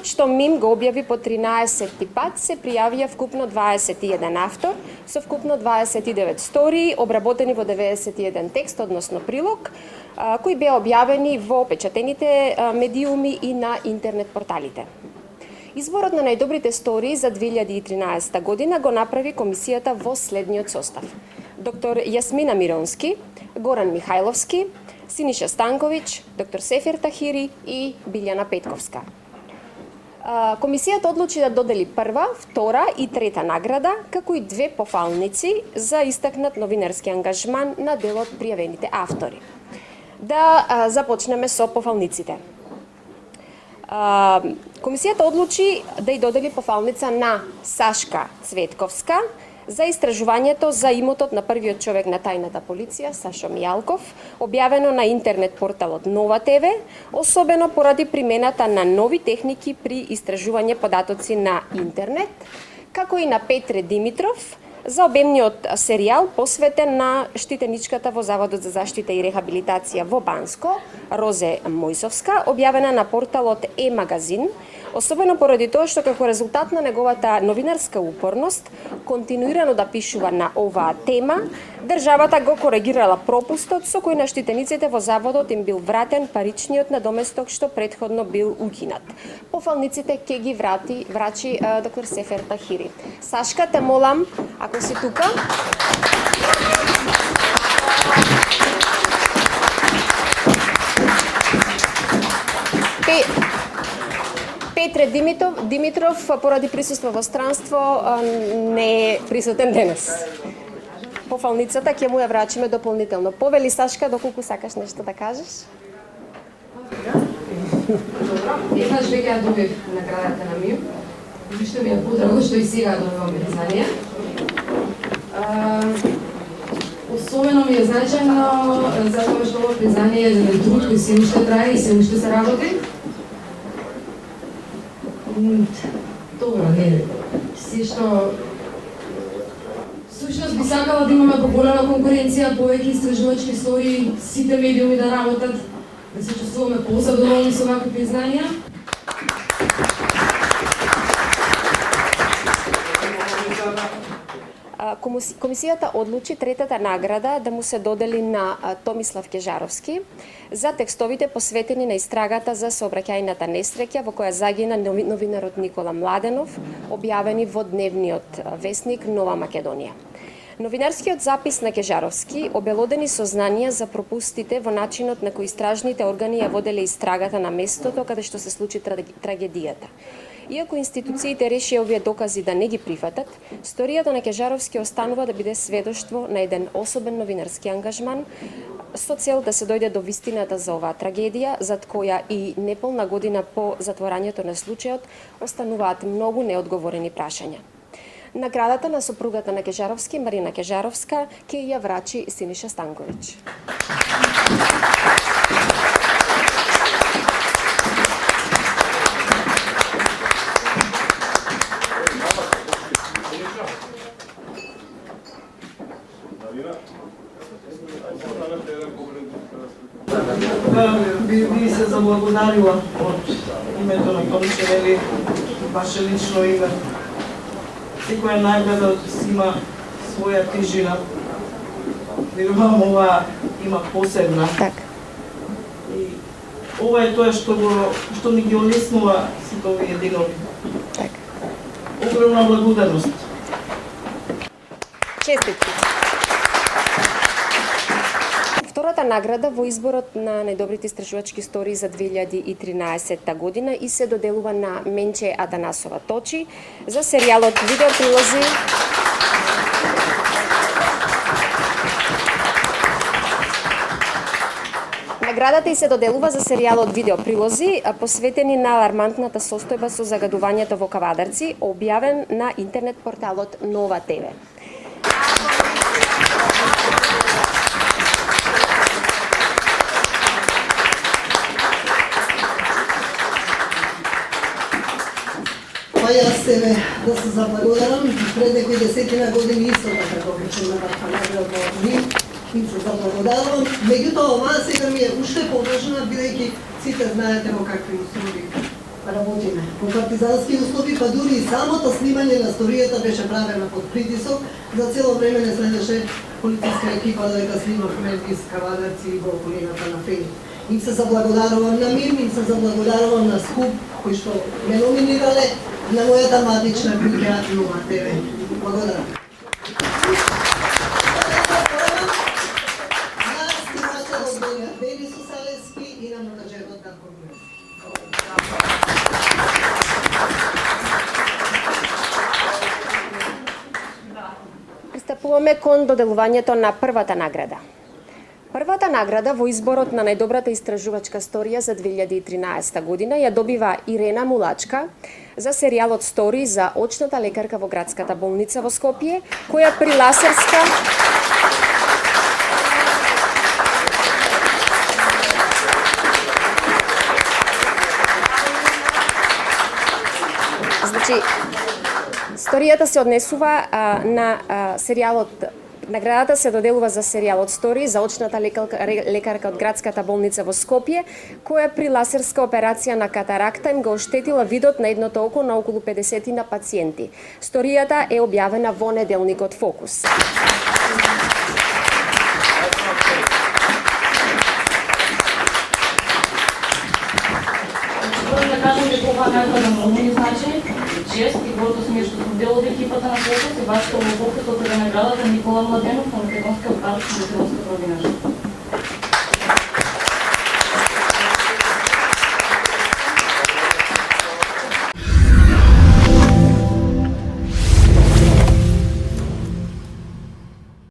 Дописот што МИМ го објави по 13 пат се пријавија вкупно 21 автор со вкупно 29 стории обработени во 91 текст, односно прилог, кои беа објавени во печатените медиуми и на интернет порталите. Изборот на најдобрите стории за 2013 година го направи комисијата во следниот состав: доктор Јасмина Миронски, Горан Михајловски, Синиша Станковиќ, доктор Сефер Тахири и Билјана Петковска. Комисијата одлучи да додели прва, втора и трета награда, како и 2 пофалници за истакнат новинарски ангажман на дел од пријавените автори. Да започнеме со пофалниците. Комисијата одлучи да ја додели пофалница на Сашка Цветковска за истражувањето за имотот на првиот човек на тајната полиција, Сашо Мијалков, објавено на интернет порталот Нова ТВ, особено поради примената на нови техники при истражување податоци на интернет, како и на Петре Димитров за обемниот серијал посветен на штитеничката во Заводот за заштита и рехабилитација во Банско, Розе Мојсовска, објавена на порталот Е-магазин, особено поради тоа што како резултат на неговата новинарска упорност, континуирано да пишува на оваа тема, државата го коригирала пропустот со кој на штитениците во заводот им бил вратен паричниот надоместок што претходно бил укинат. Пофалниците ќе ги врачи доктор Сефер Тахири. Сашка, те молам, ако си тука. Петре Димитров, поради присуство во странство, не е присутен денес. Пофалницата ќе му ја врачиме дополнително. Повели, Сашка, доколку сакаш нешто да кажеш? Еднаш веќе ја добив наградата на МИМ, што ми е подраго што и сега добивам признание. Особено ми е значајно затоа што ова признание е за труд кој се уште трае и се уште се работи. Добро, не, се што сушност би сакала да имаме поголема конкуренција, повеќе истражувачки истории, сите медиуми да работат, да се чувствуваме позадоволни со вакви признанија. Комисијата одлучи третата награда да му се додели на Томислав Кежаровски за текстовите посветени на истрагата за сообраќајната несреќа во која загина новинарот Никола Младенов, објавени во дневниот весник Нова Македонија. Новинарскиот запис на Кежаровски обелодени сознанија за пропустите во начинот на кој истражните органи ја воделе истрагата на местото каде што се случи трагедијата. Иако институциите решија овие докази да не ги прифатат, сторијата на Кежаровски останува да биде сведоштво на еден особен новинарски ангажман со цел да се дојде до вистината за оваа трагедија, зад која и неполна година по затворањето на случајот остануваат многу неодговорени прашања. Наградата на сопругата на Кежаровски, Марина Кежаровска, ќе ја врачи Синиша Станковиќ. Би се заблагодарила од името на Томчевели, ваше лично име. Секоја награда си има своја тежина. Верувам, ова има посебна. И ова е тоа што ни ги олеснува сите овие денови. Огромна благодарност. Честитки. Втората награда во изборот на најдобрите истражувачки истории за 2013 година и се доделува на Менче Атанасова Точи за серијалот видеоприлози Наградата и се доделува за серијалот видеоприлози посветени на алармантната состојба со загадувањето во Кавадарци, објавен на интернет порталот Нова ТВ. Па јас себе да се заблагодарам, пред некои десетина години исто така добивме на ваква награда од МИМ и се заблагодарам. Меѓутоа, оваа сега ми е уште поважна, бидејќи сите знаете во какви услови работиме. Во партизански услови, па дури и самото снимање на сторијата беше правено под притисок. За цело време не следеше полициска екипа дека снимавме низ кавадарци во околината на Фени. Им се заблагодарувам на МИР, им се заблагодарувам на СКУП, кои што ме номинирале на мојата матична книга Нова ТВ. Благодарам. На снимачот Дени Сусалевски и на монтажерот Дарко Милев. Пристапуваме кон доделувањето на првата награда. Првата награда во изборот на најдобрата истражувачка сторија за 2013 година ја добива Ирена Мулачка за серијалот Стори за очната лекарка во градската болница во Скопје, која при ласерска Значи, сторијата се однесува на серијалот. Наградата се доделува за серијалот Стори за очната лекарка од градската болница во Скопје, која при ласерска операција на катаракта им го оштетила видот на едното око на околу 50 на пациенти. Сторијата е објавена во неделникот Фокус. Да кажем дека оваа награда многу ни значи, чест и гордост ми е што сум дел од екипата на Фокус и баш тоа во покретот е наградата Никола Младенов на Македонска управа за македонска новинарство.